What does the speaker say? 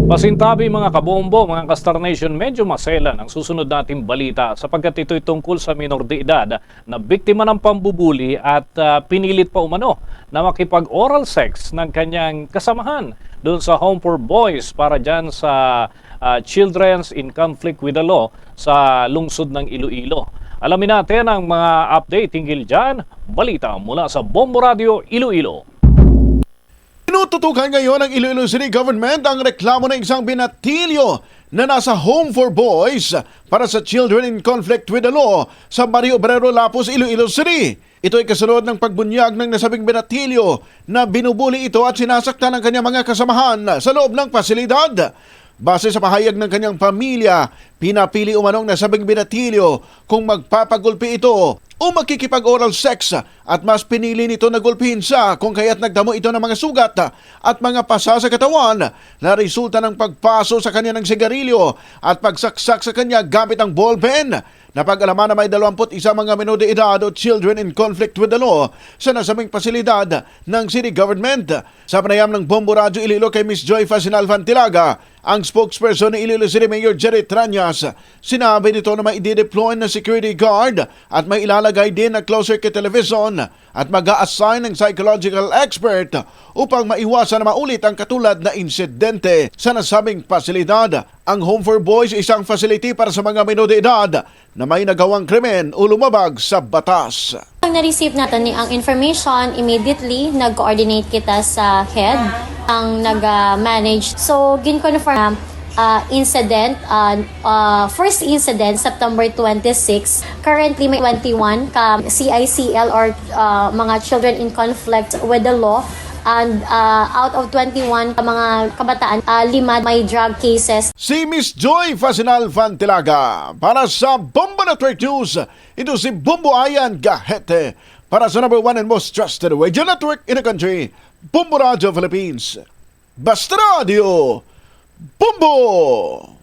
Pasintabi mga kabombo, mga Kastar Nation, medyo maselan ang susunod nating balita sapagkat ito'y tungkol sa minor de edad na biktima ng pambubuli at pinilit pa umano na makipag-oral sex ng kanyang kasamahan doon sa Home for Boys para dyan sa Children's in Conflict with the Law sa lungsod ng Iloilo. Alamin natin ang mga update hinggil dyan. Balita mula sa Bombo Radio Iloilo. Tinututukan ngayon ng Iloilo City Government ang reklamo ng isang binatilyo na nasa Home for Boys para sa Children in Conflict with the Law sa Barrio Obrero, Lapus, Iloilo City. Ito ay kasunod ng pagbunyag ng nasabing binatilyo na binubuli ito at sinasaktan ng kanyang mga kasamahan sa loob ng pasilidad. Base sa pahayag ng kanyang pamilya, pinapili umanong nasabing binatilyo kung magpapagulpi ito o makikipag-oral sex at mas pinili nito na gulpihin siya kung kaya't nagdamo ito ng mga sugat at mga pasa sa katawan na resulta ng pagpaso sa kanya ng sigarilyo at pagsaksak sa kanya gamit ang ballpen. Napag-alaman na may 21 mga menor de edad o children in conflict with the law sa nasabing pasilidad ng city government. Sa panayam ng Bombo Radio Iloilo kay Miss Joy Fasinal Fantilaga, ang spokesperson ni Iloilo City Mayor Jerry Tranyas, sinabi nito na may i-deploy na security guard at may ilalagay din na closer kit television at mag-a-assign ng psychological expert upang maiwasan na maulit ang katulad na insidente sa nasabing pasilidad. Ang Home for Boys isang facility para sa mga menor de edad na may nagawang krimen o lumabag sa batas. Ang na-receive natin ang information, immediately nag-coordinate kita sa head ang nag-manage. So, gin-confirm incident, first incident, September 26. Currently, may 21 CICL or mga children in conflict with the law. And out of 21 mga kabataan, 5 may drug cases. Si Miss Joy Fasinal Fantilaga para sa Bombo Network News. Ito si Bombo Ayan Gahete para sa number 1 and most trusted radio network in the country, Bombo Radio Philippines. Basta Radio Bombo!